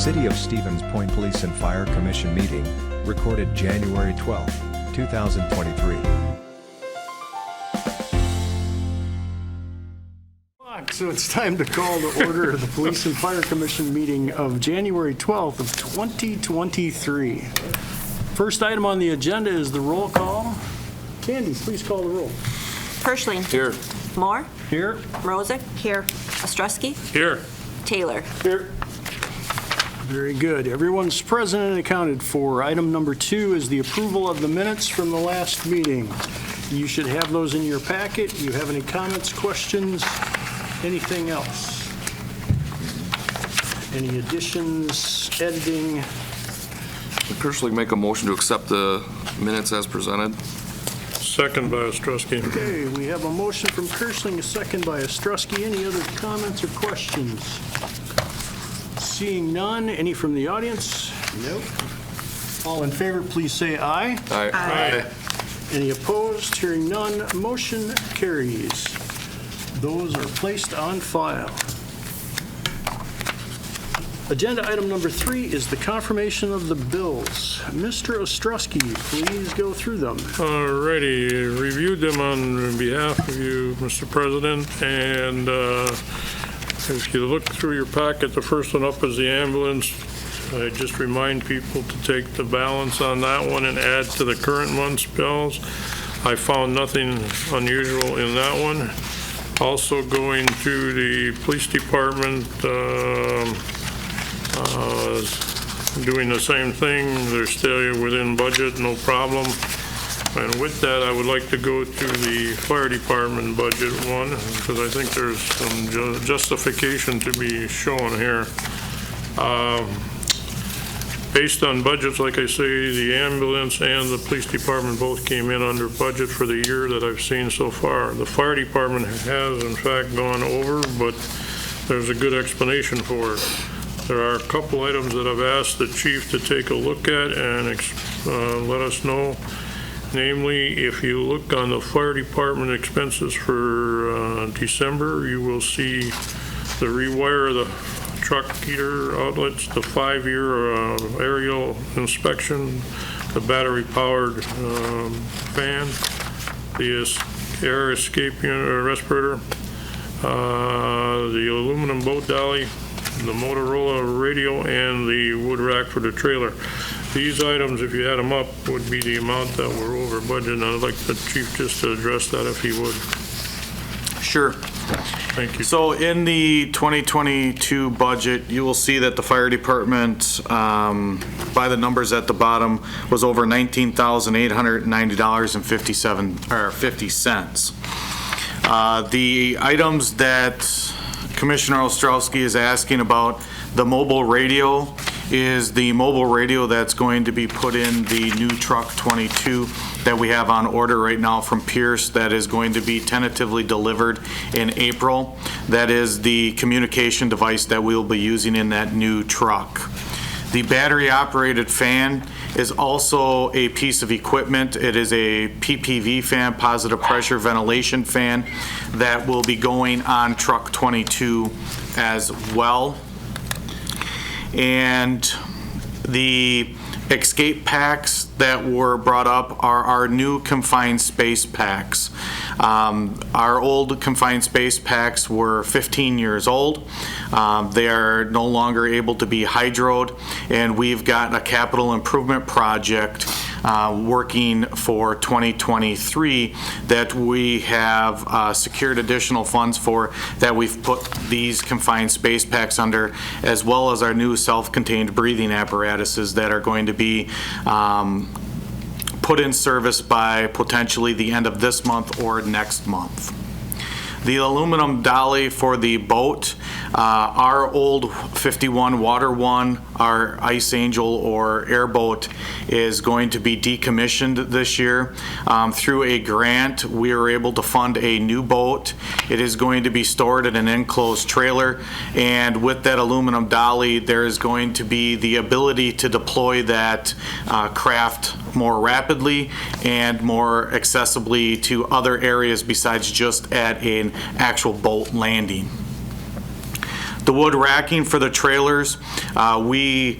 City of Stevens Point Police and Fire Commission meeting, recorded January 12, 2023. So it's time to call to order the Police and Fire Commission meeting of January 12th of 2023. First item on the agenda is the roll call. Candy, please call the roll. Pershling. Here. Moore. Here. Mrozek. Here. Oestreich. Here. Taylor. Here. Very good. Everyone's present and accounted for. Item number 2 is the approval of the minutes from the last meeting. You should have those in your packet. Do you have any comments, questions, anything else? Any additions, editing? Personally, make a motion to accept the minutes as presented. Second by Oestreich. Okay, we have a motion from Kersling, a second by Oestreich. Any other comments or questions? Seeing none. Any from the audience? Nope. All in favor, please say aye. Aye. Aye. Any opposed? Hearing none, motion carries. Those are placed on file. Agenda item number 3 is the confirmation of the bills. Mr. Oestreich, please go through them. Alrighty, reviewed them on behalf of you, Mr. President, and if you look through your packet, the first one up is the ambulance. I just remind people to take the balance on that one and add to the current month's bills. I found nothing unusual in that one. Also going to the police department, doing the same thing. They're still within budget, no problem. And with that, I would like to go to the fire department budget one, because I think there's some justification to be shown here. Based on budgets, like I say, the ambulance and the police department both came in under budget for the year that I've seen so far. The fire department has, in fact, gone over, but there's a good explanation for it. There are a couple items that I've asked the chief to take a look at and let us know. Namely, if you look on the fire department expenses for December, you will see the rewire of the truck heater outlets, the 5-year aerial inspection, the battery-powered fan, the air escape unit, respirator, the aluminum boat dolly, the Motorola radio, and the wood rack for the trailer. These items, if you add them up, would be the amount that we're over budget, and I'd like the chief just to address that if he would. Sure. Thank you. So in the 2022 budget, you will see that the fire department, by the numbers at the bottom, was over $19,890.50. The items that Commissioner Oestreich is asking about, the mobile radio, is the mobile radio that's going to be put in the new truck 22 that we have on order right now from Pierce, that is going to be tentatively delivered in April. That is the communication device that we'll be using in that new truck. The battery operated fan is also a piece of equipment. It is a PPV fan, positive pressure ventilation fan, that will be going on truck 22 as well. And the escape packs that were brought up are our new confined space packs. Our old confined space packs were 15 years old. They are no longer able to be hydroed, and we've got a capital improvement project working for 2023 that we have secured additional funds for, that we've put these confined space packs under, as well as our new self-contained breathing apparatuses that are going to be put in service by potentially the end of this month or next month. The aluminum dolly for the boat, our old 51 Water One, our Ice Angel or airboat, is going to be decommissioned this year. Through a grant, we were able to fund a new boat. It is going to be stored in an enclosed trailer, and with that aluminum dolly, there is going to be the ability to deploy that craft more rapidly and more accessibly to other areas besides just at an actual boat landing. The wood racking for the trailers, we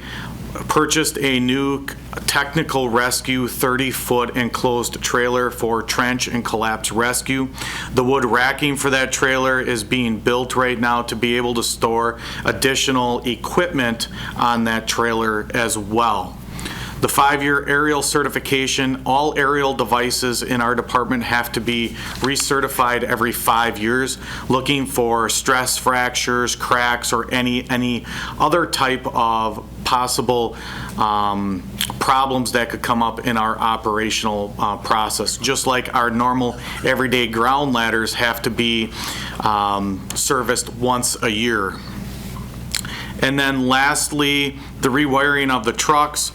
purchased a new technical rescue 30-foot enclosed trailer for trench and collapse rescue. The wood racking for that trailer is being built right now to be able to store additional equipment on that trailer as well. The 5-year aerial certification, all aerial devices in our department have to be recertified every 5 years, looking for stress fractures, cracks, or any other type of possible problems that could come up in our operational process. Just like our normal everyday ground ladders have to be serviced once a year. And then lastly, the rewiring of the trucks.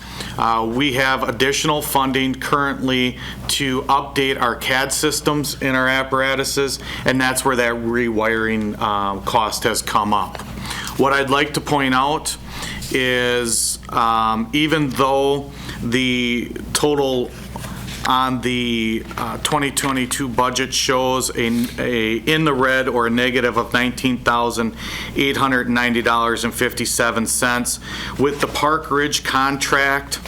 We have additional funding currently to update our CAD systems in our apparatuses, and that's where that rewiring cost has come up. What I'd like to point out is even though the total on the 2022 budget shows a in the red or a negative of $19,890.57. With the Park Ridge contract,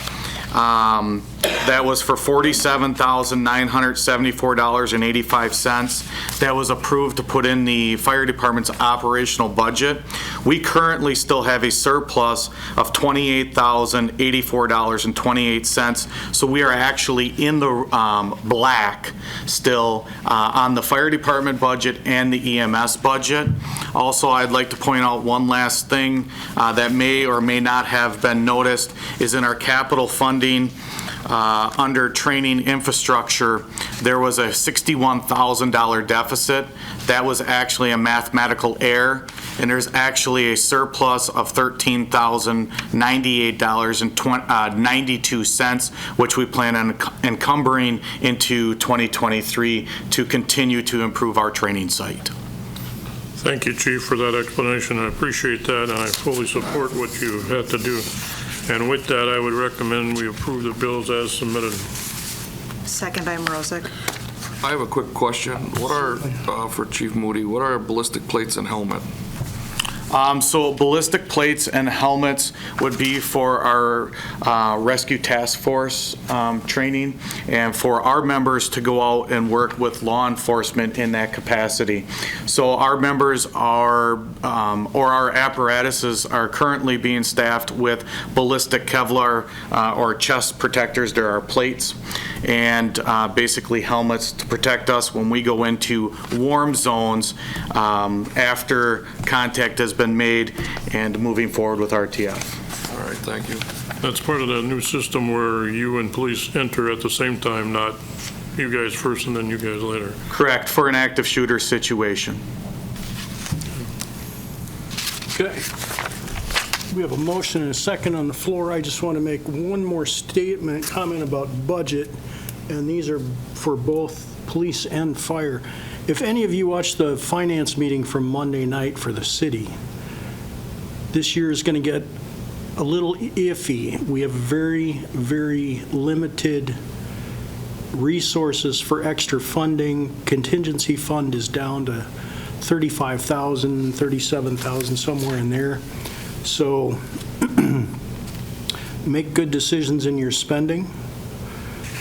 that was for $47,974.85. That was approved to put in the fire department's operational budget. We currently still have a surplus of $28,084.28. So we are actually in the black still on the fire department budget and the EMS budget. Also, I'd like to point out one last thing that may or may not have been noticed is in our capital funding. Under training infrastructure, there was a $61,000 deficit. That was actually a mathematical error, and there's actually a surplus of $13,098.92, which we plan on encumbering into 2023 to continue to improve our training site. Thank you, Chief, for that explanation. I appreciate that, and I fully support what you had to do. And with that, I would recommend we approve the bills as submitted. Second by Morozek. I have a quick question. What are, for Chief Moody, what are ballistic plates and helmet? So ballistic plates and helmets would be for our rescue task force training and for our members to go out and work with law enforcement in that capacity. So our members are, or our apparatuses are currently being staffed with ballistic Kevlar or chest protectors. There are plates and basically helmets to protect us when we go into warm zones after contact has been made and moving forward with RTF. All right, thank you. That's part of that new system where you and police enter at the same time, not you guys first and then you guys later. Correct, for an active shooter situation. Okay. We have a motion and a second on the floor. I just want to make one more comment about budget, and these are for both police and fire. If any of you watched the finance meeting from Monday night for the city, this year is going to get a little iffy. We have very, very limited resources for extra funding. Contingency fund is down to $35,000, $37,000, somewhere in there. So make good decisions in your spending.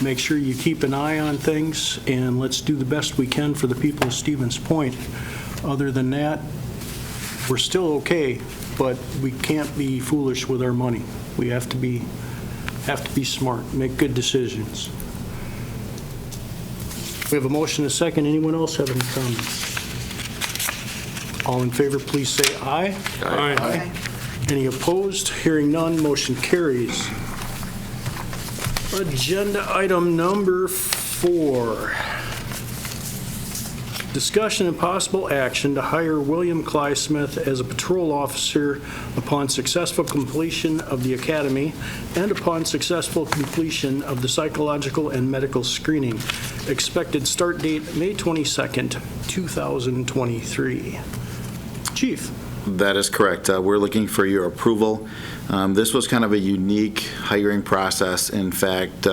Make sure you keep an eye on things, and let's do the best we can for the people of Stevens Point. Other than that, we're still okay, but we can't be foolish with our money. We have to be smart, make good decisions. We have a motion and a second. Anyone else have any comments? All in favor, please say aye. Aye. Aye. Any opposed? Hearing none, motion carries. Agenda item number 4. Discussion and possible action to hire William Smith as a patrol officer upon successful completion of the academy and upon successful completion of the psychological and medical screening. Expected start date May 22nd, 2023. Chief. That is correct. We're looking for your approval. This was kind of a unique hiring process. In fact,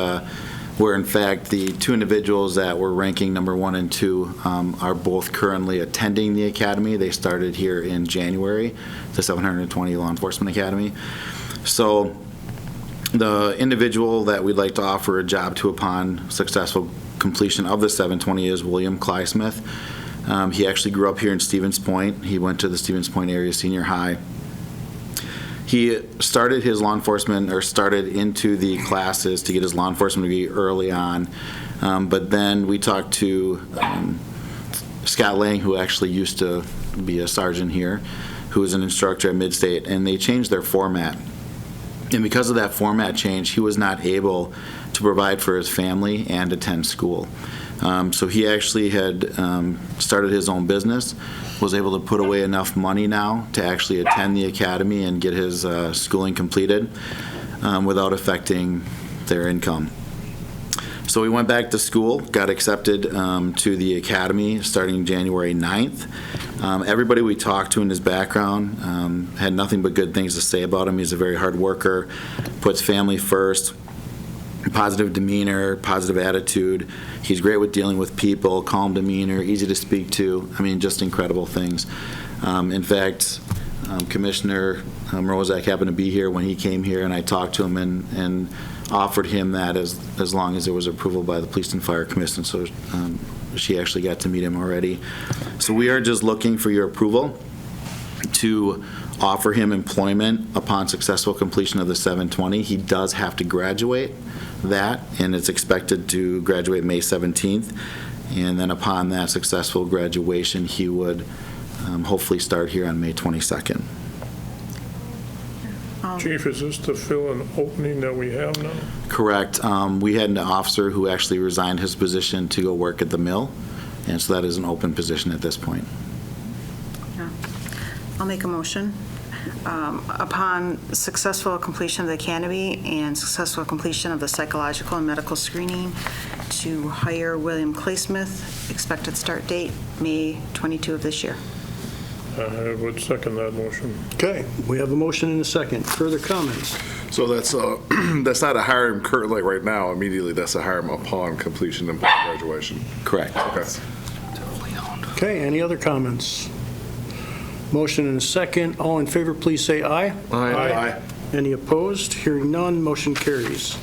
where in fact the two individuals that were ranking number 1 and 2 are both currently attending the academy. They started here in January, the 720 Law Enforcement Academy. So the individual that we'd like to offer a job to upon successful completion of the 720 is William Clysmith. He actually grew up here in Stevens Point. He went to the Stevens Point area senior high. He started his law enforcement, or started into the classes to get his law enforcement degree early on. But then we talked to Scott Lang, who actually used to be a sergeant here, who was an instructor at Midstate, and they changed their format. And because of that format change, he was not able to provide for his family and attend school. So he actually had started his own business, was able to put away enough money now to actually attend the academy and get his schooling completed without affecting their income. So we went back to school, got accepted to the academy starting January 9th. Everybody we talked to in his background had nothing but good things to say about him. He's a very hard worker, puts family first, positive demeanor, positive attitude. He's great with dealing with people, calm demeanor, easy to speak to. I mean, just incredible things. In fact, Commissioner Rozak happened to be here when he came here, and I talked to him and offered him that as long as there was approval by the Police and Fire Commission. So she actually got to meet him already. So we are just looking for your approval to offer him employment upon successful completion of the 720. He does have to graduate that, and it's expected to graduate May 17th. And then upon that successful graduation, he would hopefully start here on May 22nd. Chief, is this to fill an opening that we have now? Correct. We had an officer who actually resigned his position to go work at the mill, and so that is an open position at this point. Yeah. I'll make a motion. Upon successful completion of the academy and successful completion of the psychological and medical screening, to hire William Claysmith, expected start date May 22 of this year. I would second that motion. Okay, we have a motion and a second. Further comments? So that's that's not a hire him currently right now, immediately. That's a hire him upon completion and upon graduation. Correct. Okay. Okay, any other comments? Motion and a second. All in favor, please say aye. Aye. Any opposed? Hearing none, motion carries.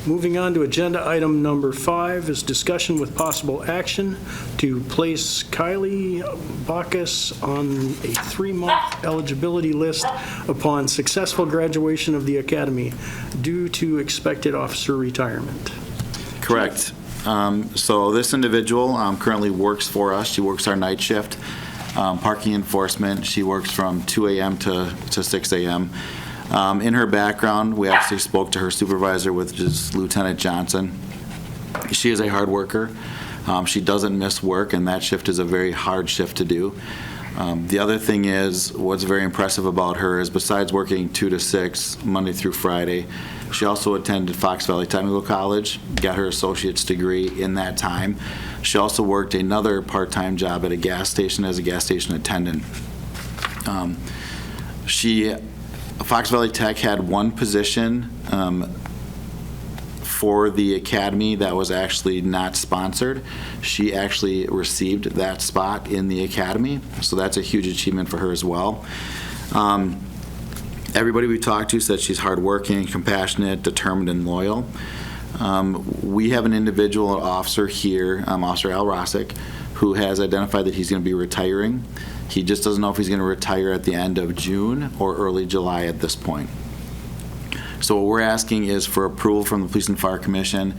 Moving on to agenda item number 5 is discussion with possible action to place Kylie Bachaus on a 3-month eligibility list upon successful graduation of the academy due to expected officer retirement. Correct. So this individual currently works for us. She works our night shift, parking enforcement. She works from 2 a.m. to 6 a.m. In her background, we actually spoke to her supervisor, which is Lieutenant Johnson. She is a hard worker. She doesn't miss work, and that shift is a very hard shift to do. The other thing is, what's very impressive about her is besides working 2 to 6, Monday through Friday, she also attended Fox Valley Technical College, got her associate's degree in that time. She also worked another part-time job at a gas station as a gas station attendant. Fox Valley Tech had one position for the academy that was actually not sponsored. She actually received that spot in the academy, so that's a huge achievement for her as well. Everybody we talked to said she's hardworking, compassionate, determined, and loyal. We have an individual officer here, Officer Al Rosick, who has identified that he's going to be retiring. He just doesn't know if he's going to retire at the end of June or early July at this point. So what we're asking is for approval from the Police and Fire Commission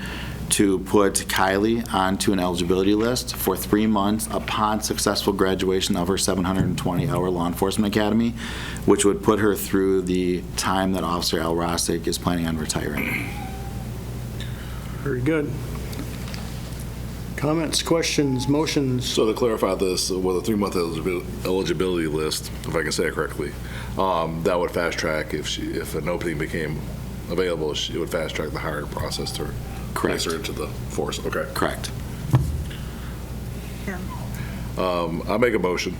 to put Kylie onto an eligibility list for 3 months upon successful graduation of her 720-hour law enforcement academy, which would put her through the time that Officer Al Rosick is planning on retiring. Very good. Comments, questions, motions? So to clarify this, with a 3-month eligibility list, if I can say it correctly, that would fast track if an opening became available, it would fast track the hiring process to place her into the force. Okay. Correct. Yeah. I make a motion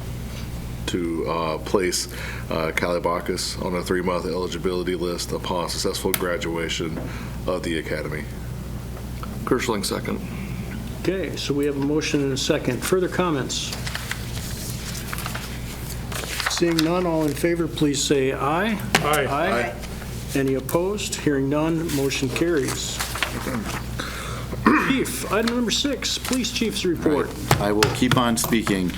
to place Kylie Bachaus on a 3-month eligibility list upon successful graduation of the academy. Kirschling, second. Okay, so we have a motion and a second. Further comments? Seeing none, all in favor, please say aye. Aye. Aye. Any opposed? Hearing none, motion carries. Chief, item number 6, Police Chief's report. I will keep on speaking.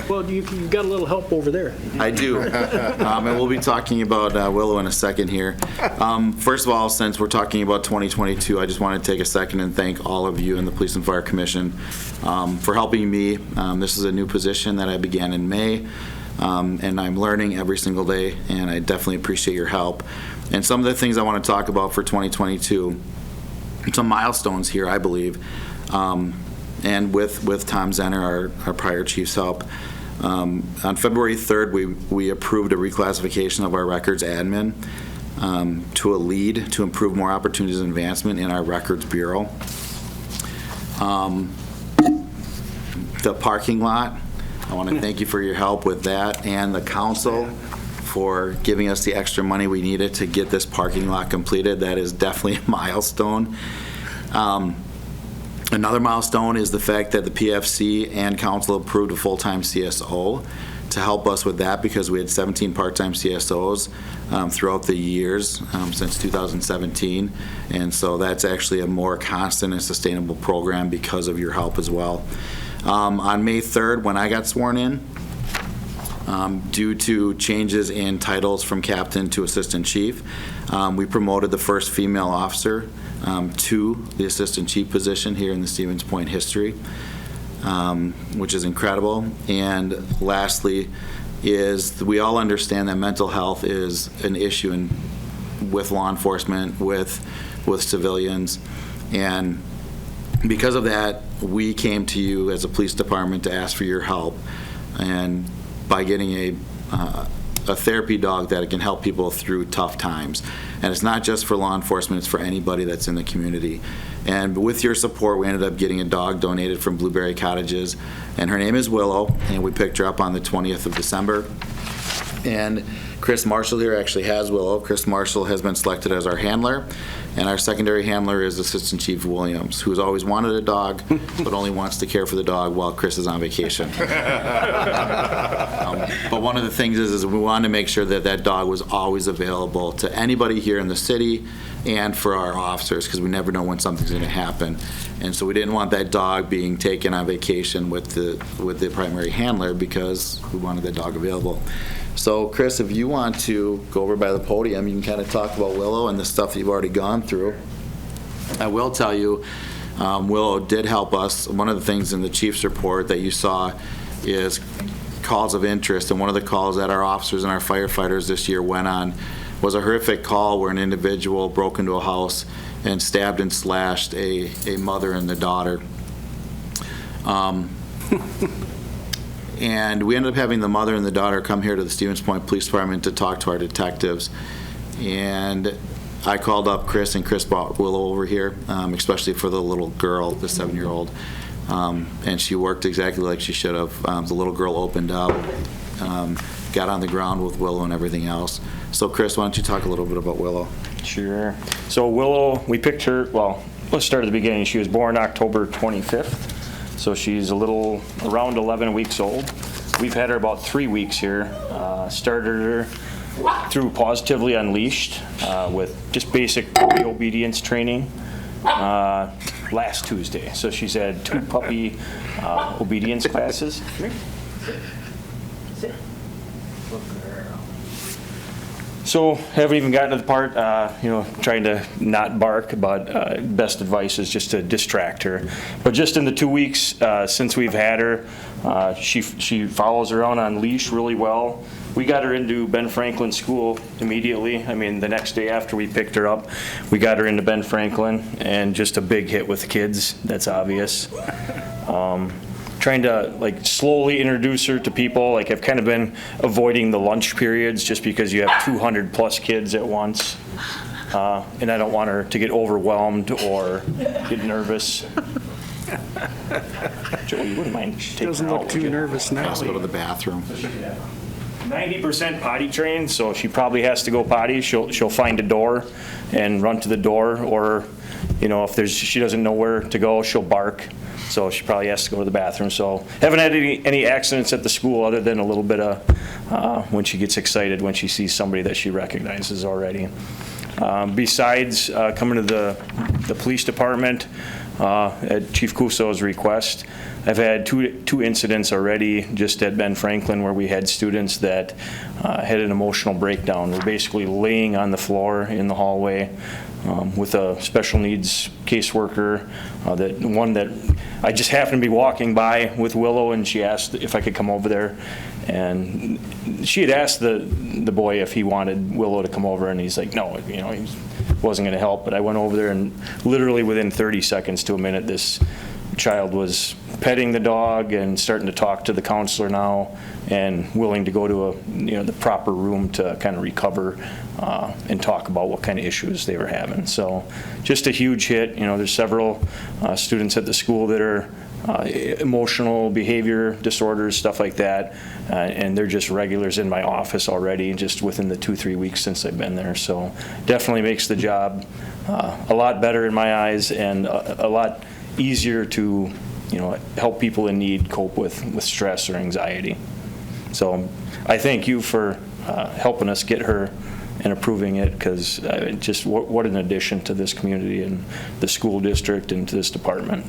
Well, you've got a little help over there. I do. And we'll be talking about Willow in a second here. First of all, since we're talking about 2022, I just want to take a second and thank all of you in the Police and Fire Commission for helping me. This is a new position that I began in May, and I'm learning every single day, and I definitely appreciate your help. And some of the things I want to talk about for 2022, some milestones here, I believe, and with Tom Zenner, our prior chief's help. On February 3rd, we approved a reclassification of our records admin to a lead to improve more opportunities and advancement in our records bureau. The parking lot, I want to thank you for your help with that, and the council for giving us the extra money we needed to get this parking lot completed. That is definitely a milestone. Another milestone is the fact that the PFC and council approved a full-time CSO to help us with that, because we had 17 part-time CSOs throughout the years since 2017, and so that's actually a more constant and sustainable program because of your help as well. On May 3rd, when I got sworn in, due to changes in titles from captain to assistant chief, we promoted the first female officer to the assistant chief position here in the Stevens Point history, which is incredible. And lastly is we all understand that mental health is an issue with law enforcement, with civilians, and because of that, we came to you as a police department to ask for your help, and by getting a therapy dog that can help people through tough times. And it's not just for law enforcement, it's for anybody that's in the community. And with your support, we ended up getting a dog donated from Blueberry Cottages, and her name is Willow, and we picked her up on the 20th of December. And Chris Marshall here actually has Willow. Chris Marshall has been selected as our handler, and our secondary handler is Assistant Chief Williams, who's always wanted a dog, but only wants to care for the dog while Chris is on vacation. But one of the things is we wanted to make sure that that dog was always available to anybody here in the city and for our officers, because we never know when something's going to happen. And so we didn't want that dog being taken on vacation with the primary handler, because we wanted that dog available. So, Chris, if you want to go over by the podium, you can kind of talk about Willow and the stuff that you've already gone through. I will tell you, Willow did help us. One of the things in the chief's report that you saw is calls of interest, and one of the calls that our officers and our firefighters this year went on was a horrific call where an individual broke into a house and stabbed and slashed a mother and the daughter. And we ended up having the mother and the daughter come here to the Stevens Point Police Department to talk to our detectives. And I called up Chris, and Chris brought Willow over here, especially for the little girl, the 7-year-old. And she worked exactly like she should have. The little girl opened up, got on the ground with Willow and everything else. So Chris, why don't you talk a little bit about Willow? Sure. So Willow, we picked her, well, let's start at the beginning. She was born October 25th. So she's around 11 weeks old. We've had her about 3 weeks here. Started her through Positively Unleashed with just basic puppy obedience training last Tuesday. So she's had 2 puppy obedience classes. So haven't even gotten to the part, trying to not bark, but best advice is just to distract her. But just in the 2 weeks since we've had her, she follows around on leash really well. We got her into Ben Franklin School immediately. I mean, the next day after we picked her up, we got her into Ben Franklin, and just a big hit with kids, that's obvious. Trying to slowly introduce her to people. I've kind of been avoiding the lunch periods just because you have 200 plus kids at once. And I don't want her to get overwhelmed or get nervous. Joey, you wouldn't mind taking her out, Doesn't look too nervous now. Let's go to the bathroom. 90% potty trained, so if she probably has to go potty, she'll find a door and run to the door, or, you know, if she doesn't know where to go, she'll bark. So she probably has to go to the bathroom. So haven't had any accidents at the school other than a little bit of when she gets excited when she sees somebody that she recognizes already. Besides coming to the police department at Chief Cuso's request, I've had two incidents already just at Ben Franklin where we had students that had an emotional breakdown. We're basically laying on the floor in the hallway with a special needs caseworker, that I just happened to be walking by with Willow, and she asked if I could come over there. And she had asked the boy if he wanted Willow to come over, and he's like, no, you know, he wasn't going to help. But I went over there, and literally within 30 seconds to a minute, this child was petting the dog and starting to talk to the counselor now, and willing to go to the proper room to kind of recover and talk about what kind of issues they were having. So just a huge hit. You know, there's several students at the school that are emotional behavior disorders, stuff like that, and they're just regulars in my office already, just within the 2-3 weeks since I've been there. So definitely makes the job a lot better in my eyes, and a lot easier to, you know, help people in need cope with stress or anxiety. So I thank you for helping us get her and approving it, because just what an addition to this community and the school district and to this department.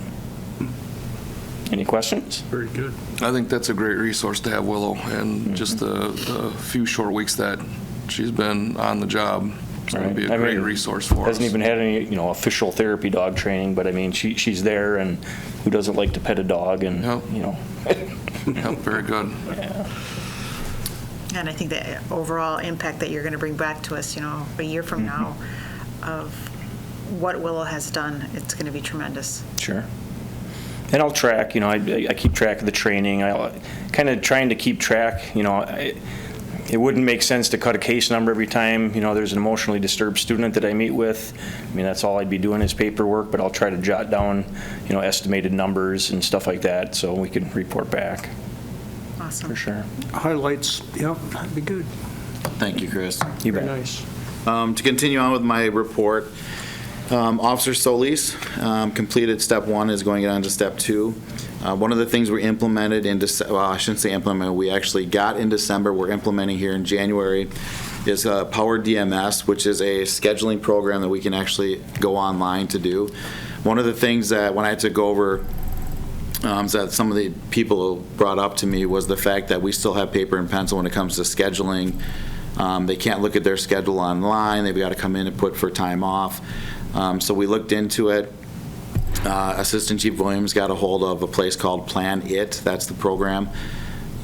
Any questions? Very good. I think that's a great resource to have Willow, and just the few short weeks that she's been on the job. It's going to be a great resource for us. Hasn't even had any, you know, official therapy dog training, but I mean, she's there, and who doesn't like to pet a dog, and you know. Yep, very good. Yeah. And I think the overall impact that you're going to bring back to us, you know, a year from now, of what Willow has done, it's going to be tremendous. Sure. And I'll track, you know, I keep track of the training. I kind of trying to keep track, you know, it wouldn't make sense to cut a case number every time, you know, there's an emotionally disturbed student that I meet with. I mean, that's all I'd be doing is paperwork, but I'll try to jot down, you know, estimated numbers and stuff like that so we can report back. Awesome. For sure. Highlights, yeah, that'd be good. Thank you, Chris. You Very bet. nice. To continue on with my report, Officer Solis completed step 1, is going on to step 2. One of the things we implemented in December, well, I shouldn't say implemented, we actually got in December, we're implementing here in January, is Power DMS, which is a scheduling program that we can actually go online to do. One of the things that when I took over that some of the people brought up to me was the fact that we still have paper and pencil when it comes to scheduling. They can't look at their schedule online, they've got to come in and put for time off. So we looked into it. Assistant Chief Williams got a hold of a place called Plan It, that's the program,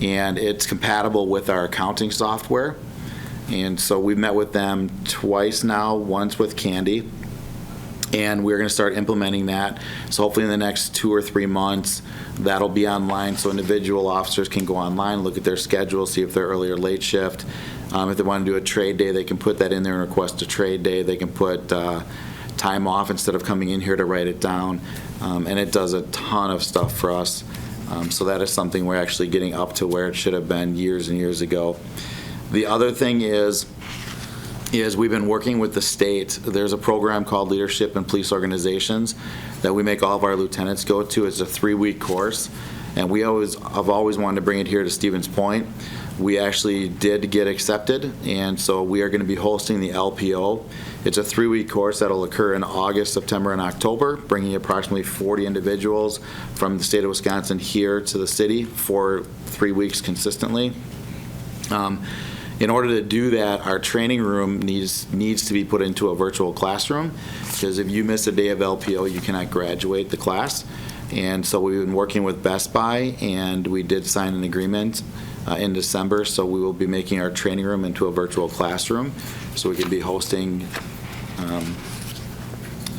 and it's compatible with our accounting software. And so we met with them twice now, once with Candy, and we're going to start implementing that. So hopefully in the next 2 or 3 months, that'll be online, so individual officers can go online, look at their schedule, see if they're early or late shift. If they want to do a trade day, they can put that in there and request a trade day. They can put time off instead of coming in here to write it down, and it does a ton of stuff for us. So that is something we're actually getting up to where it should have been years and years ago. The other thing is we've been working with the state. There's a program called Leadership in Police Organizations that we make all of our lieutenants go to. It's a 3-week course, and I've always wanted to bring it here to Stevens Point. We actually did get accepted, and so we are going to be hosting the LPO. It's a 3-week course that'll occur in August, September, and October, bringing approximately 40 individuals from the state of Wisconsin here to the city for 3 weeks consistently. In order to do that, our training room needs to be put into a virtual classroom, because if you miss a day of LPO, you cannot graduate the class. And so we've been working with Best Buy, and we did sign an agreement in December, so we will be making our training room into a virtual classroom, so we can be hosting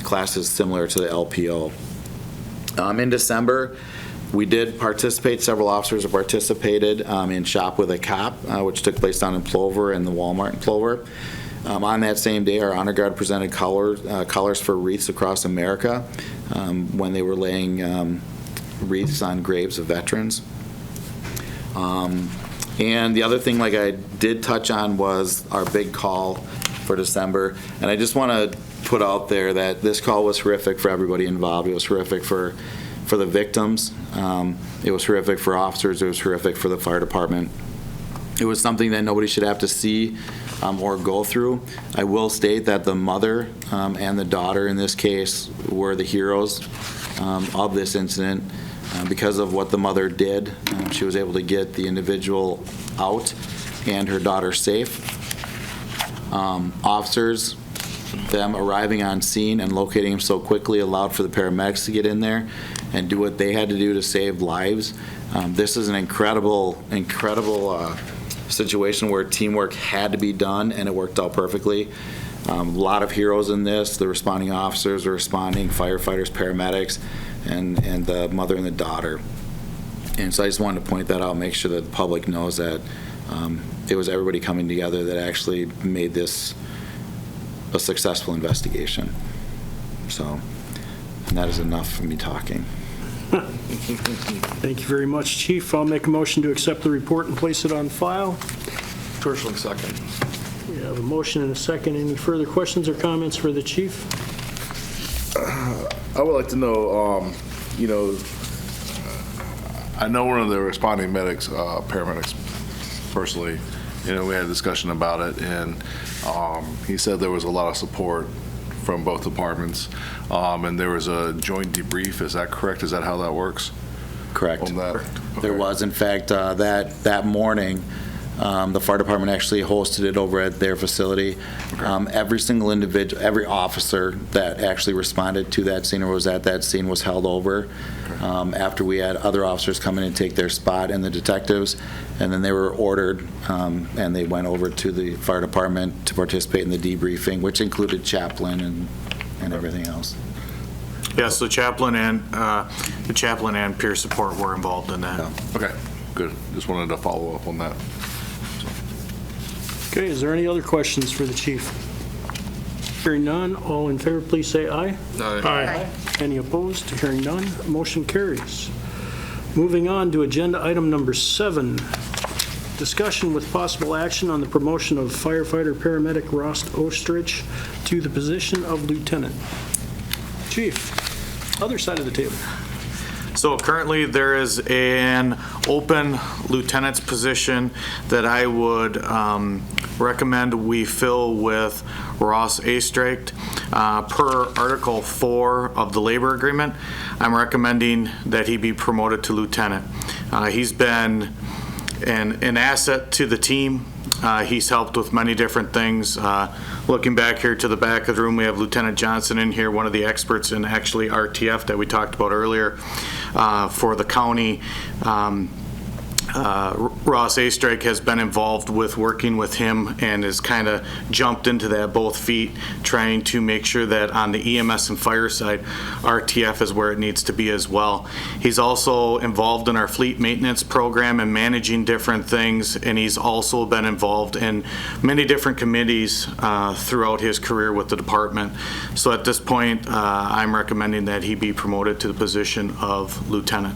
classes similar to the LPO. In December, we did participate, several officers have participated in Shop with a Cop, which took place down in Plover and the Walmart in Plover. On that same day, our Honor Guard presented colors for wreaths across America when they were laying wreaths on graves of veterans. And the other thing, like I did touch on, was our big call for December. And I just want to put out there that this call was horrific for everybody involved. It was horrific for the victims. It was horrific for officers. It was horrific for the fire department. It was something that nobody should have to see or go through. I will state that the mother and the daughter in this case were the heroes of this incident. Because of what the mother did, she was able to get the individual out and her daughter safe. Officers, them arriving on scene and locating him so quickly allowed for the paramedics to get in there and do what they had to do to save lives. This is an incredible situation where teamwork had to be done, and it worked out perfectly. A lot of heroes in this. The responding officers, the responding firefighters, paramedics, and the mother and the daughter. And so I just wanted to point that out, make sure that the public knows that it was everybody coming together that actually made this a successful investigation. So, and that is enough for me talking. Thank you very much, Chief. I'll make a motion to accept the report and place it on file. Kirschling, second. We have a motion and a second. Any further questions or comments for the chief? I would like to know, I know one of the responding medics, paramedics, personally, we had a discussion about it, and he said there was a lot of support from both departments, and there was a joint debrief. Is that correct? Is that how that works? Correct. On that? There was, in fact, that morning, the fire department actually hosted it over at their facility. Every single individual, every officer that actually responded to that scene or was at that scene was held over after we had other officers come in and take their spot, and the detectives, and then they were ordered and they went over to the fire department to participate in the debriefing, which included chaplain and everything else. Yes, the chaplain and peer support were involved in that. Yeah. Okay, good. Just wanted to follow up on that. Okay, is there any other questions for the chief? Hearing none, all in favor, please say aye. Aye. Any opposed? Hearing none, motion carries. Moving on to agenda item number 7, discussion with possible action on the promotion of firefighter paramedic Ross Oestreich to the position of lieutenant. Chief, other side of the table. So currently, there is an open lieutenant's position that I would recommend we fill with Ross Oestreich. Per Article 4 of the labor agreement, I'm recommending that he be promoted to lieutenant. He's been an asset to the team. He's helped with many different things. Looking back here to the back of the room, we have Lieutenant Johnson in here, one of the experts in actually RTF that we talked about earlier for the county. Ross Oestreich has been involved with working with him and has kind of jumped into that both feet, trying to make sure that on the EMS and fire side, RTF is where it needs to be as well. He's also involved in our fleet maintenance program and managing different things, and he's also been involved in many different committees throughout his career with the department. So at this point, I'm recommending that he be promoted to the position of lieutenant.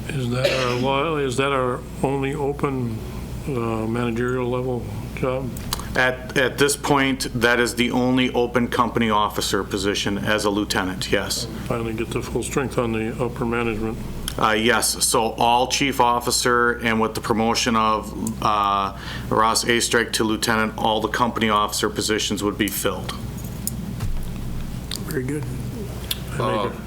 Is that our only open managerial level job? At this point, that is the only open company officer position as a lieutenant, yes. Finally get the full strength on the upper management. Yes, so all chief officer, and with the promotion of Ross Oestreich to lieutenant, all the company officer positions would be filled. Very good. Go ahead.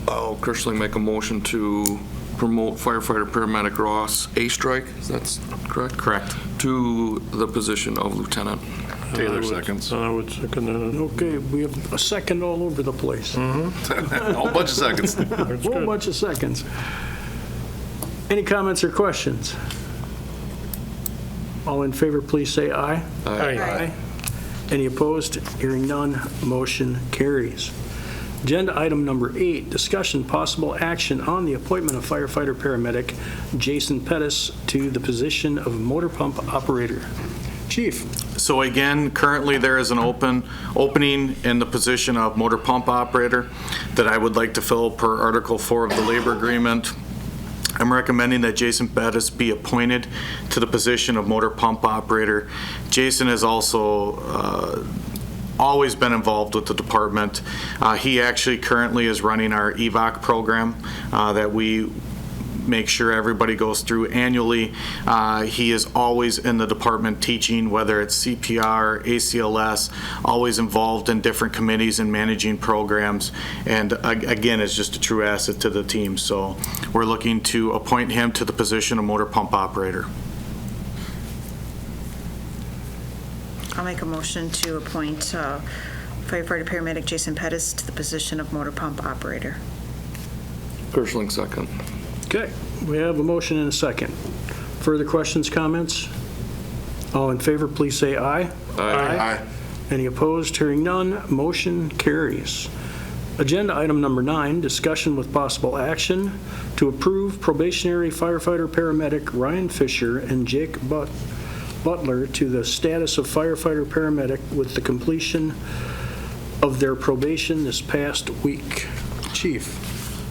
I'll Kirschling make a motion to promote firefighter paramedic Ross Oestreich, that's correct? Correct. To the position of lieutenant. Taylor seconds. I would second that. Okay, we have a second all over the place. A whole bunch of seconds. A whole bunch of seconds. Any comments or questions? All in favor, please say aye. Aye. Any opposed? Hearing none, motion carries. Agenda item number 8, discussion possible action on the appointment of firefighter paramedic Jason Pettis to the position of motor pump operator. Chief. So again, currently there is an opening in the position of motor pump operator that I would like to fill per Article 4 of the labor agreement. I'm recommending that Jason Pettis be appointed to the position of motor pump operator. Jason has also always been involved with the department. He actually currently is running our EVOC program that we make sure everybody goes through annually. He is always in the department teaching, whether it's CPR, ACLS, always involved in different committees and managing programs, and again, is just a true asset to the team. So we're looking to appoint him to the position of motor pump operator. I'll make a motion to appoint firefighter paramedic Jason Pettis to the position of motor pump operator. Kirschling, second. Okay, we have a motion and a second. Further questions, comments? All in favor, please say aye. Aye. Any opposed? Hearing none, motion carries. Agenda item number 9, discussion with possible action to approve probationary firefighter paramedic Ryan Fisher and Jake Butler to the status of firefighter paramedic with the completion of their probation this past week. Chief.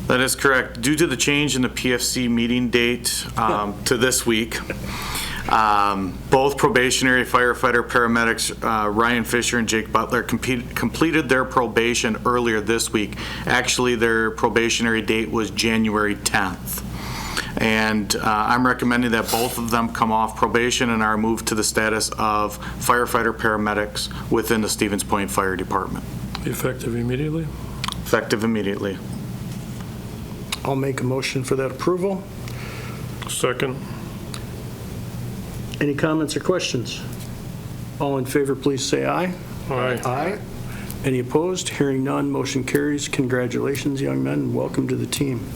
That is correct. Due to the change in the PFC meeting date to this week, both probationary firefighter paramedics Ryan Fisher and Jake Butler completed their probation earlier this week. Actually, their probationary date was January 10th. And I'm recommending that both of them come off probation and are moved to the status of firefighter paramedics within the Stevens Point Fire Department. Effective immediately? Effective immediately. I'll make a motion for that approval. Second. Any comments or questions? All in favor, please say aye. Aye. Aye. Any opposed? Hearing none, motion carries. Congratulations, young men, and welcome to the team.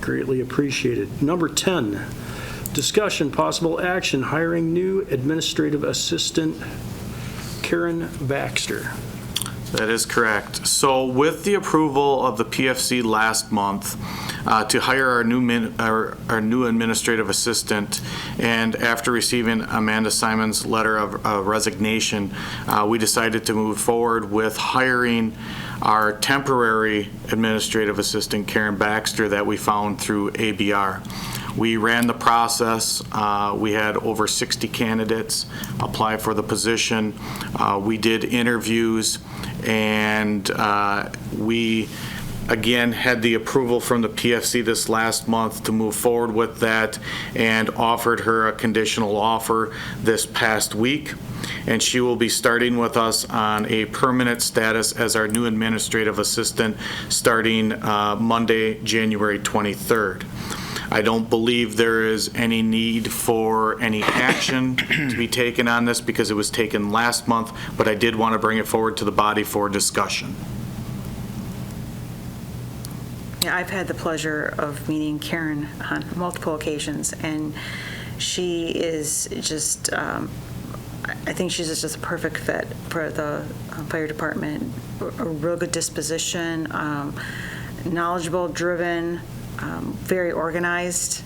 Greatly appreciated. Number 10, discussion, possible action, hiring new Administrative Assistant Karyn Baxter. That is correct. So with the approval of the PFC last month to hire our new administrative assistant, and after receiving Amanda Simon's letter of resignation, we decided to move forward with hiring our temporary administrative assistant Karyn Baxter that we found through ABR. We ran the process. We had over 60 candidates apply for the position. We did interviews, and we again had the approval from the PFC this last month to move forward with that, and offered her a conditional offer this past week. And she will be starting with us on a permanent status as our new administrative assistant starting Monday, January 23rd. I don't believe there is any need for any action to be taken on this because it was taken last month, but I did want to bring it forward to the body for discussion. Yeah, I've had the pleasure of meeting Karyn on multiple occasions, and she is just, I think she's just a perfect fit for the fire department. A real good disposition, knowledgeable, driven, very organized.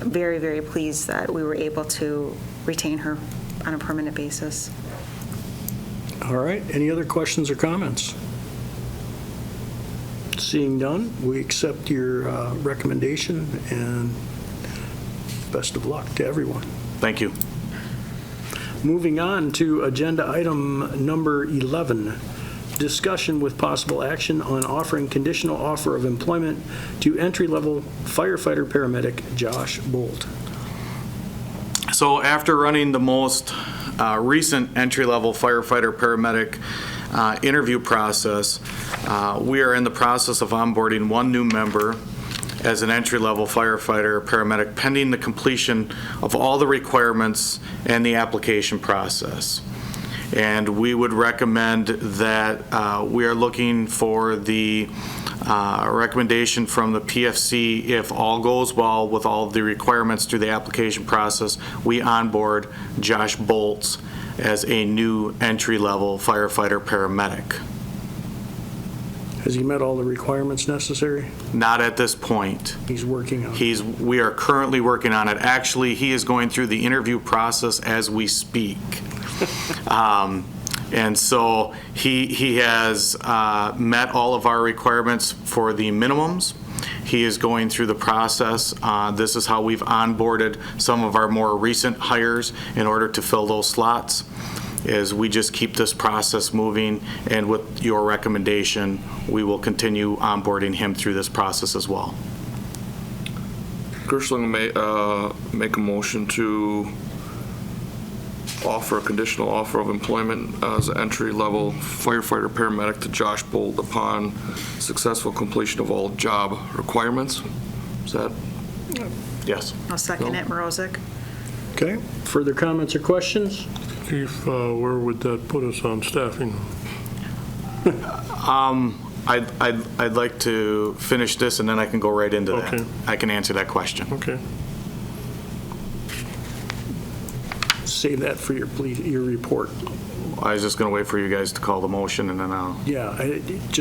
Very, very pleased that we were able to retain her on a permanent basis. All right, any other questions or comments? Seeing none, we accept your recommendation, and best of luck to everyone. Thank you. Moving on to agenda item number 11, discussion with possible action on offering conditional offer of employment to entry-level firefighter paramedic Josh Bolt. So after running the most recent entry-level firefighter paramedic interview process, we are in the process of onboarding one new member as an entry-level firefighter paramedic pending the completion of all the requirements and the application process. And we would recommend that we are looking for the recommendation from the PFC. If all goes well with all of the requirements through the application process, we onboard Josh Bolts as a new entry-level firefighter paramedic. Has he met all the requirements necessary? Not at this point. He's working on it. We are currently working on it. Actually, he is going through the interview process as we speak. And so he has met all of our requirements for the minimums, He is going through the process. This is how we've onboarded some of our more recent hires in order to fill those slots, is we just keep this process moving, and with your recommendation, we will continue onboarding him through this process as well. Gershling make a motion to offer a conditional offer of employment as an entry-level firefighter paramedic to Josh Bolt upon successful completion of all job requirements. Is that? Yes. I'll second it, Morozek. Okay, further comments or questions? Chief, where would that put us on staffing? I'd like to finish this, and then I can go right into that. Okay. I can answer that question. Okay. Save that for your report. I was just going to wait for you guys to call the motion, and then Yeah,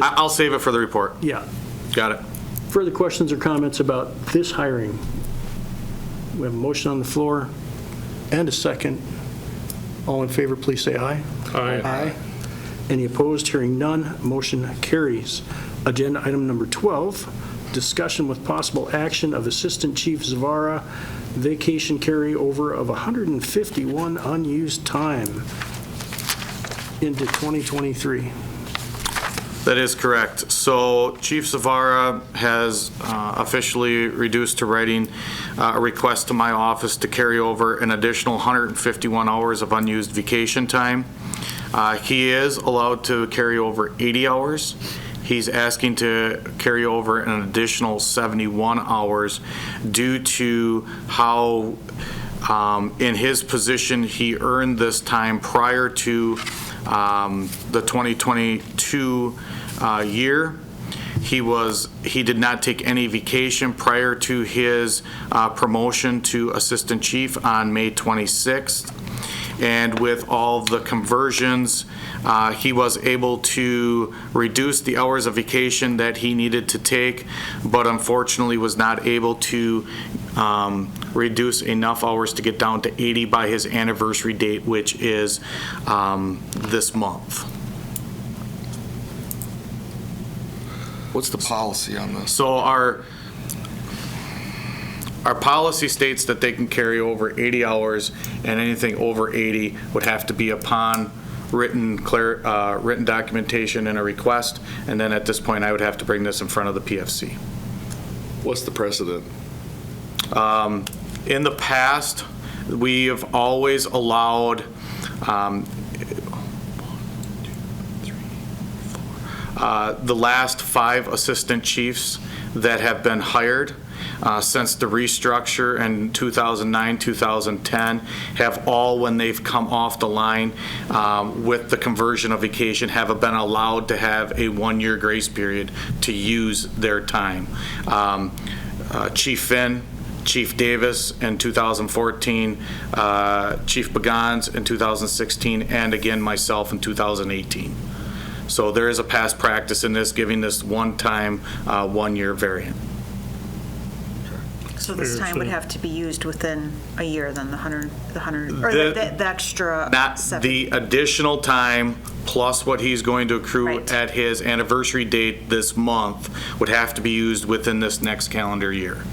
I'll save it for the report. yeah. Got it. Further questions or comments about this hiring? We have a motion on the floor and a second. All in favor, please say aye. Aye. Aye. Any opposed? Hearing none, motion carries. Agenda item number 12, discussion with possible action of Assistant Chief Zvara vacation carryover of 151 unused time into 2023. That is correct. So Chief Zvara has officially reduced to writing a request to my office to carry over an additional 151 hours of unused vacation time. He is allowed to carry over 80 hours. He's asking to carry over an additional 71 hours due to how, in his position, he earned this time prior to the 2022 year. He did not take any vacation prior to his promotion to Assistant Chief on May 26th. And with all the conversions, he was able to reduce the hours of vacation that he needed to take, but unfortunately was not able to reduce enough hours to get down to 80 by his anniversary date, which is this month. What's the policy on this? So our policy states that they can carry over 80 hours, and anything over 80 would have to be upon written documentation and a request, and then at this point, I would have to bring this in front of the PFC. What's the precedent? In the past, we have always allowed the last 5 assistant chiefs that have been hired since the restructure in 2009, 2010, have all, when they've come off the line with the conversion of vacation, have been allowed to have a 1-year grace period to use their time. Chief Finn, Chief Davis in 2014, Chief Bagans in 2016, and again myself in 2018. So there is a past practice in this, giving this one-time, 1-year variant. So this time would have to be used within a year, then the 100, or the extra Not 7. the additional time plus what he's going to accrue Right. at his anniversary date this month would have to be used within this next calendar year.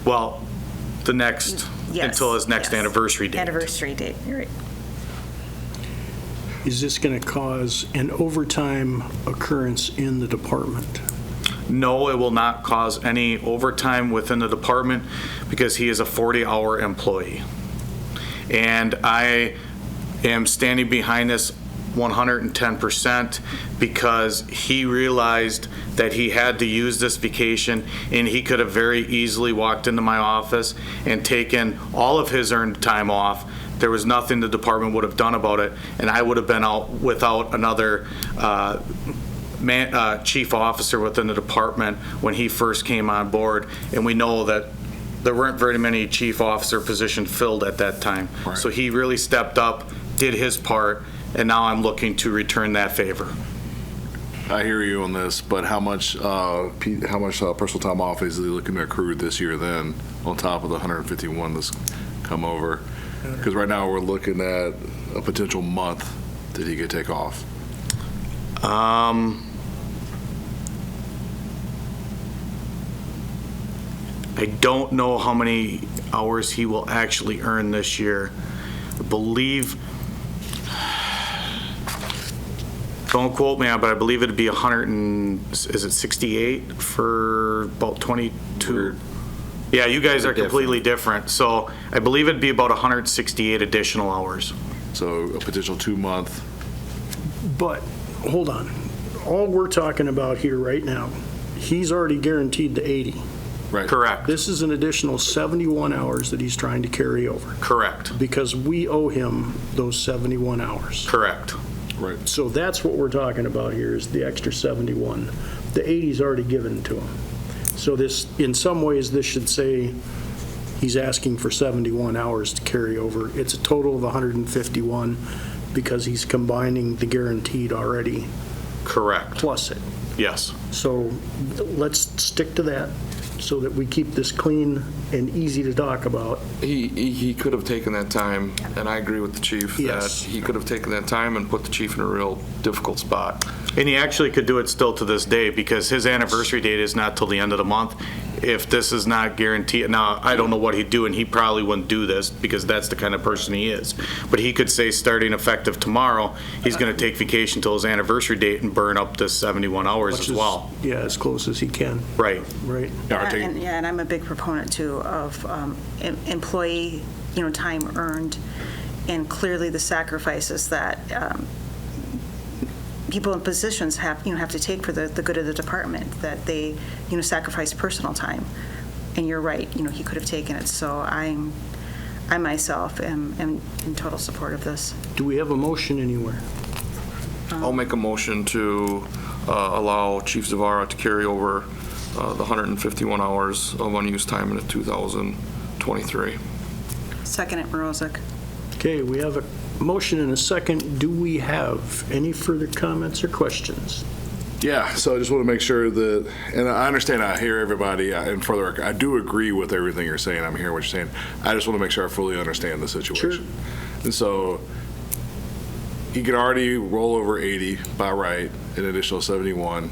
Well, the next, Yes, until his next yes. anniversary date. Anniversary date, you're right. Is this going to cause an overtime occurrence in the department? No, it will not cause any overtime within the department because he is a 40-hour employee. And I am standing behind this 110% because he realized that he had to use this vacation, and he could have very easily walked into my office and taken all of his earned time off. There was nothing the department would have done about it, and I would have been out without another chief officer within the department when he first came on board. And we know that there weren't very many chief officer positions filled at that time. Right. So he really stepped up, did his part, and now I'm looking to return that favor. I hear you on this, but how much personal time off is he looking to accrue this year then, on top of the 151 that's come over? Because right now we're looking at a potential month that he could take off. I don't know how many hours he will actually earn this year. I believe, don't quote me on, but I believe it'd be 68 for about 22? Yeah, you guys are completely different. So I believe it'd be about 168 additional hours. So a potential 2-month. But, hold on. All we're talking about here right now, he's already guaranteed the 80. Right. Correct. This is an additional 71 hours that he's trying to carry over. Correct. Because we owe him those 71 hours. Correct. Right. So that's what we're talking about here, is the extra 71. The 80's already given to him. So this, in some ways, this should say he's asking for 71 hours to carry over. It's a total of 151 because he's combining the guaranteed already Correct. plus it. Yes. So let's stick to that so that we keep this clean and easy to talk about. He could have taken that time, and I agree with the chief, that Yes. he could have taken that time and put the chief in a real difficult spot. And he actually could do it still to this day because his anniversary date is not till the end of the month. If this is not guaranteed, now, I don't know what he'd do, and he probably wouldn't do this because that's the kind of person he is. But he could say, starting effective tomorrow, he's going to take vacation till his anniversary date and burn up this 71 hours as well. Yeah, as close as he can, Right. right? And I'm a big proponent too of employee, time earned, and clearly the sacrifices that people in positions have to take for the good of the department, that they, sacrifice personal time. And you're right, he could have taken it. So I myself am in total support of this. Do we have a motion anywhere? I'll make a motion to allow Chief Zvara to carry over the 151 hours of unused time into 2023. Second at Morozic. Okay, we have a motion and a second. Do we have any further comments or questions? Yeah, so I just want to make sure that, and I understand, I hear everybody, and for the record, I do agree with everything you're saying. I'm hearing what you're saying. I just want to make sure I fully understand the situation. Sure. And so he could already roll over 80 by right, an additional 71.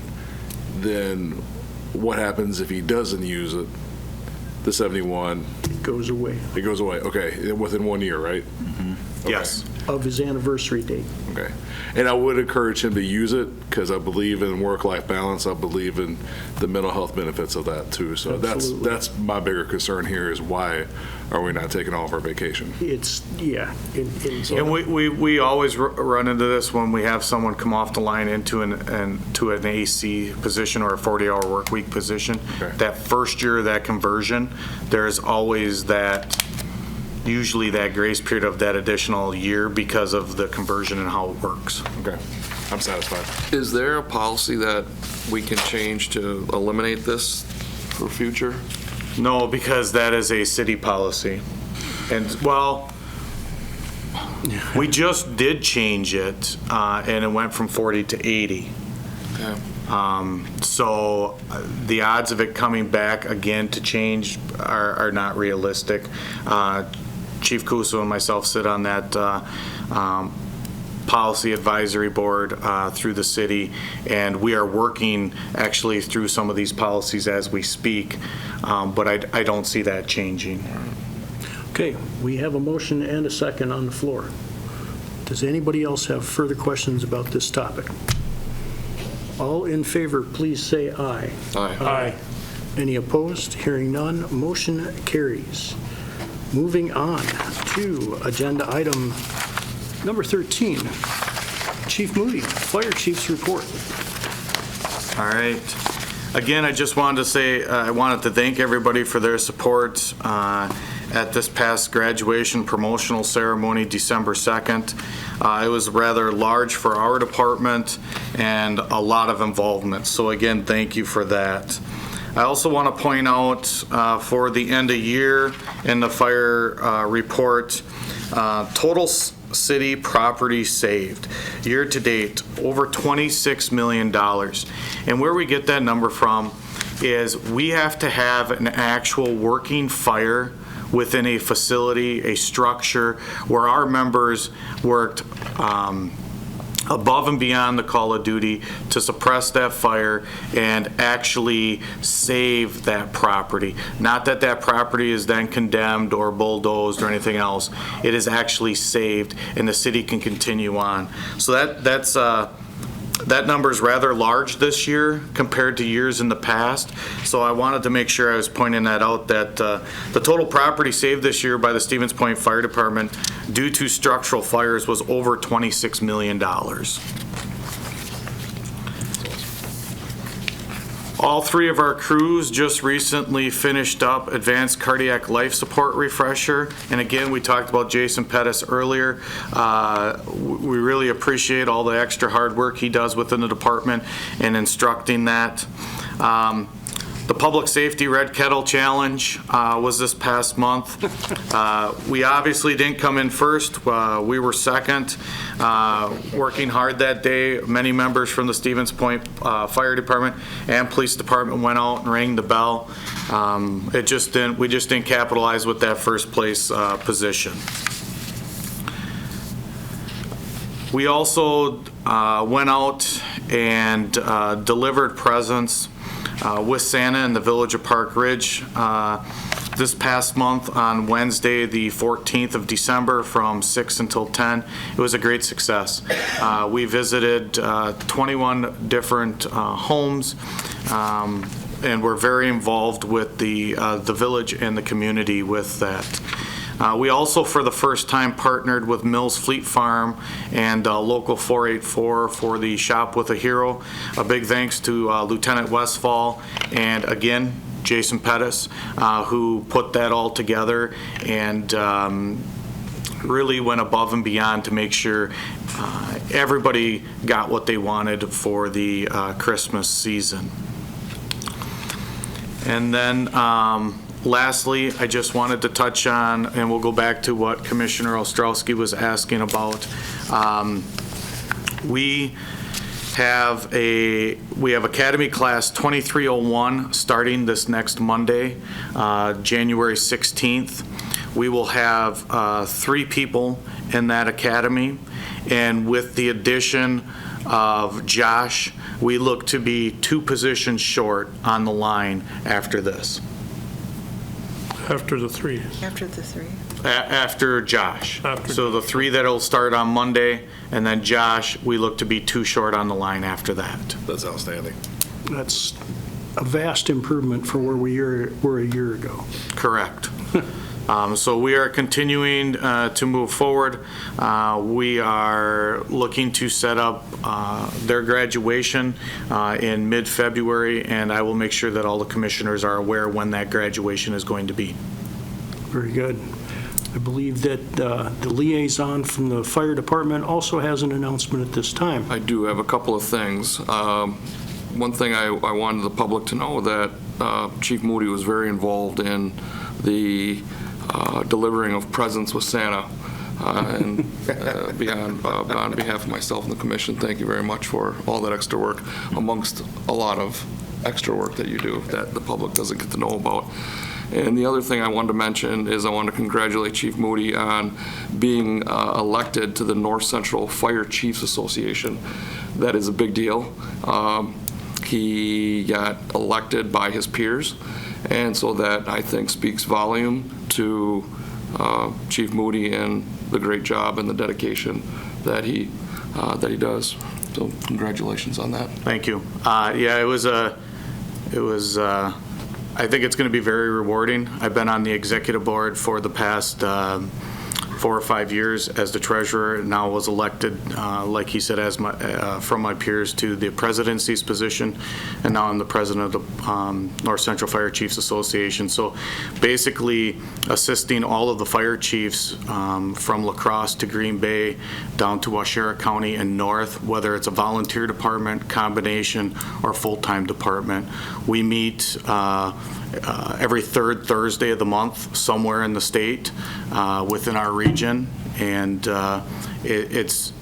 Then what happens if he doesn't use it? The 71. It goes away. It goes away. Okay, within 1 year, right? Okay. Yes. Of his anniversary date. Okay. And I would encourage him to use it because I believe in work-life balance. I believe in the mental health benefits of that too. So Absolutely. that's my bigger concern here is why are we not taking all of our vacation? It's, yeah. And we always run into this when we have someone come off the line into an AC position or a 40-hour work week position. Okay. That first year of that conversion, there's always usually that grace period of that additional year because of the conversion and how it works. Okay. I'm satisfied. Is there a policy that we can change to eliminate this for future? No, because that is a city policy. And, well, we just did change it, and it went from 40 to 80. Okay. So the odds of it coming back again to change are not realistic. Chief Kuso and myself sit on that policy advisory board through the city, and we are working actually through some of these policies as we speak, but I don't see that changing. Okay, we have a motion and a second on the floor. Does anybody else have further questions about this topic? All in favor, please say aye. Aye. Aye. Any opposed? Hearing none, motion carries. Moving on to agenda item number 13, Chief Moody, Fire Chief's report. All right. Again, I just wanted to say, I wanted to thank everybody for their support at this past graduation promotional ceremony, December 2nd. It was rather large for our department and a lot of involvement. So again, thank you for that. I also want to point out for the end of year in the fire report, total city property saved year to date over $26 million. And where we get that number from is we have to have an actual working fire within a facility, a structure where our members worked above and beyond the call of duty to suppress that fire and actually save that property. Not that that property is then condemned or bulldozed or anything else. It is actually saved and the city can continue on. So that number is rather large this year compared to years in the past. So I wanted to make sure I was pointing that out, that the total property saved this year by the Stevens Point Fire Department due to structural fires was over $26 million. All three of our crews just recently finished up advanced cardiac life support refresher. And again, we talked about Jason Pettis earlier. We really appreciate all the extra hard work he does within the department in instructing that. The Public Safety Red Kettle Challenge was this past month. We obviously didn't come in first. We were second. Working hard that day, many members from the Stevens Point Fire Department and Police Department went out and rang the bell. We just didn't capitalize with that first place position. We also went out and delivered presents with Santa in the Village of Park Ridge this past month on Wednesday, the 14th of December from 6 until 10. It was a great success. We visited 21 different homes and we're very involved with the village and the community with that. We also, for the first time, partnered with Mills Fleet Farm and Local 484 for the Shop with a Hero. A big thanks to Lieutenant Westfall and, again, Jason Pettis, who put that all together and really went above and beyond to make sure everybody got what they wanted for the Christmas season. And then lastly, I just wanted to touch on, and we'll go back to what Commissioner Ostrowski was asking about. We have Academy Class 2301 starting this next Monday, January 16th. We will have 3 people in that academy, and with the addition of Josh, we look to be 2 positions short on the line after this. After the 3. After the 3. After Josh. After So the 3 that'll start on Monday, and then Josh, we look to be 2 short on the line after that. That's outstanding. That's a vast improvement from where we were a year ago. Correct. So we are continuing to move forward. We are looking to set up their graduation in mid-February, and I will make sure that all the commissioners are aware when that graduation is going to be. Very good. I believe that the liaison from the fire department also has an announcement at this time. I do have a couple of things. One thing I wanted the public to know that Chief Moody was very involved in the delivering of presents with Santa. And on behalf of myself and the commission, thank you very much for all that extra work, amongst a lot of extra work that you do that the public doesn't get to know about. And the other thing I wanted to mention is I want to congratulate Chief Moody on being elected to the North Central Fire Chiefs Association. That is a big deal. He got elected by his peers, and so that, I think, speaks volume to Chief Moody and the great job and the dedication that he does. So congratulations on that. Thank you. Yeah, it was I think it's going to be very rewarding. I've been on the executive board for the past 4 or 5 years as the treasurer, and now was elected, like he said, as from my peers to the presidency's position, and now I'm the president of the North Central Fire Chiefs Association. So basically assisting all of the fire chiefs from La Crosse to Green Bay down to Oestreich County and north, whether it's a volunteer department, combination, or full-time department. We meet every 3rd Thursday of the month somewhere in the state within our region, and it's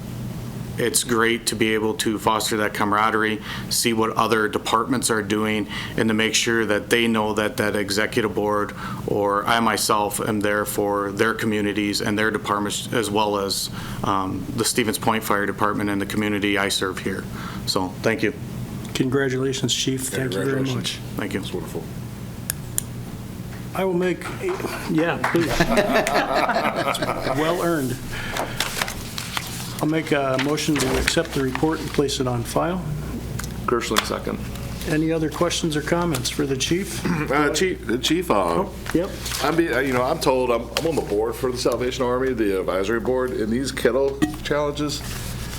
it's great to be able to foster that camaraderie, see what other departments are doing, and to make sure that they know that that executive board or I myself am there for their communities and their departments, as well as the Stevens Point Fire Department and the community I serve here. So, thank you. Congratulations, Chief. Thank you very much. Thank you. That's wonderful. I will make, yeah, please. Well earned. I'll make a motion to accept the report and place it on file. Kirschling, second. Any other questions or comments for the chief? Chief, Yep. I'm told I'm on the board for the Salvation Army, the advisory board, and these kettle challenges,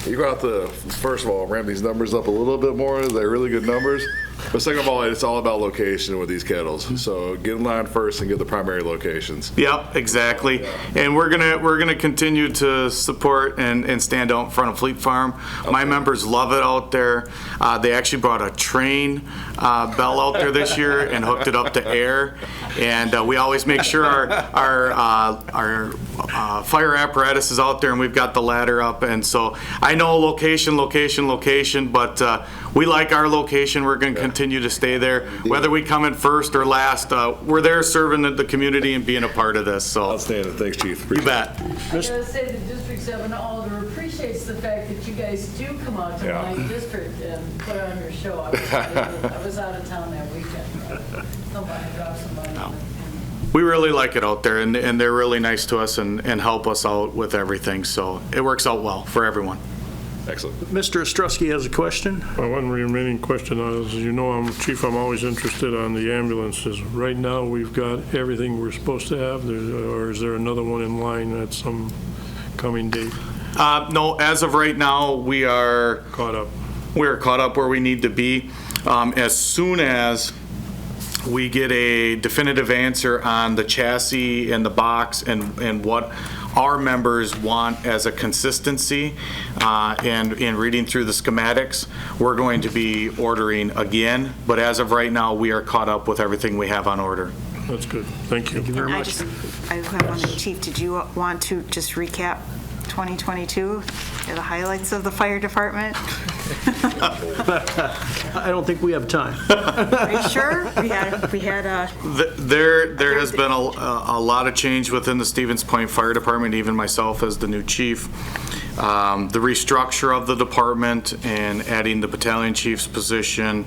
you're going to have to, first of all, ramp these numbers up a little bit more. They're really good numbers. But second of all, it's all about location with these kettles. So get in line first and get the primary locations. Yep, exactly. And we're gonna continue to support and stand out in front of Fleet Farm. My members love it out there. They actually brought a train bell out there this year and hooked it up to air. And we always make sure our fire apparatus is out there and we've got the ladder up. And so I know location, but we like our location. We're going to continue to stay there. Whether we come in first or last, we're there serving the community and being a part of this. So Outstanding. Thanks, Chief. You bet. I gotta say, the District 7 Alder appreciates the fact that you guys do come out to my district and put on your show. I was out of town that weekend. Somebody dropped somebody. No. We really like it out there, and they're really nice to us and help us out with everything. So it works out well for everyone. Excellent. Mr. Ostrowski has a question. One remaining question is, Chief, I'm always interested on the ambulances. Right now, we've got everything we're supposed to have, or is there another one in line at some coming date? No, as of right now, we are Caught up. We're caught up where we need to be. As soon as we get a definitive answer on the chassis and the box and what our members want as a consistency, and in reading through the schematics, we're going to be ordering again. But as of right now, we are caught up with everything we have on order. That's good. Thank you. Thank you very much. I have one, Chief. Did you want to just recap 2022, the highlights of the fire department? I don't think we have time. Are you sure? We had There has been a lot of change within the Stevens Point Fire Department, even myself as the new chief. The restructure of the department and adding the battalion chief's position.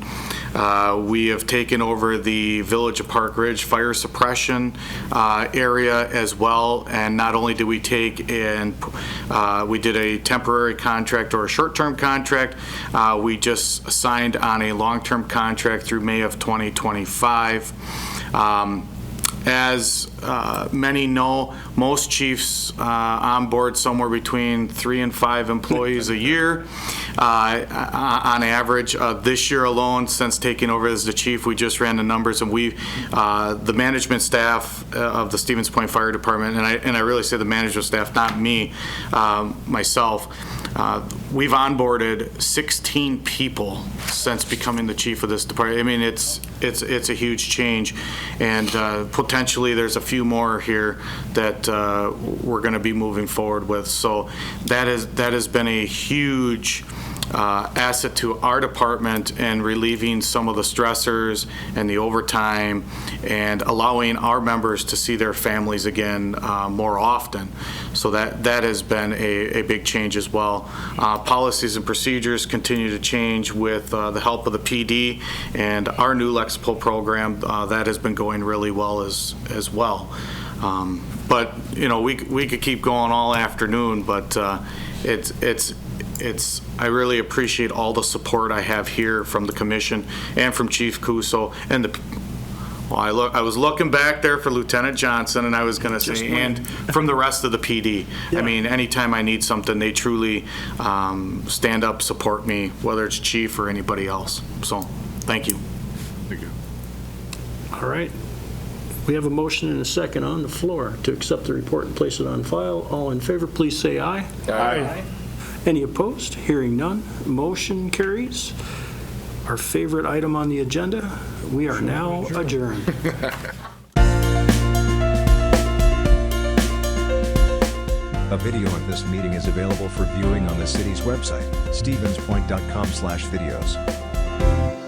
We have taken over the Village of Park Ridge fire suppression area as well. And not only did we take and we did a temporary contract or a short-term contract, we just signed on a long-term contract through May of 2025. As many know, most chiefs onboard somewhere between 3 and 5 employees a year. On average, this year alone, since taking over as the chief, we just ran the numbers, and the management staff of the Stevens Point Fire Department, and I really say the management staff, not me, myself, we've onboarded 16 people since becoming the chief of this department. I mean, it's a huge change, and potentially there's a few more here that we're going to be moving forward with. So that has been a huge asset to our department and relieving some of the stressors and the overtime and allowing our members to see their families again more often. So that has been a big change as well. Policies and procedures continue to change with the help of the PD and our new Lexipol program. That has been going really well as well. But we could keep going all afternoon, but I really appreciate all the support I have here from the commission and from Chief Cuso and I was looking back there for Lieutenant Johnson, and I was going to say, and from the rest of the PD. Yeah. I mean, anytime I need something, they truly stand up, support me, whether it's chief or anybody else. So, thank you. Thank you. All right. We have a motion and a second on the floor to accept the report and place it on file. All in favor, please say aye. Aye. Any opposed? Hearing none. Motion carries. Our favorite item on the agenda. We are now adjourned. A video of this meeting is available for viewing on the city's website, stevenspoint.com/videos.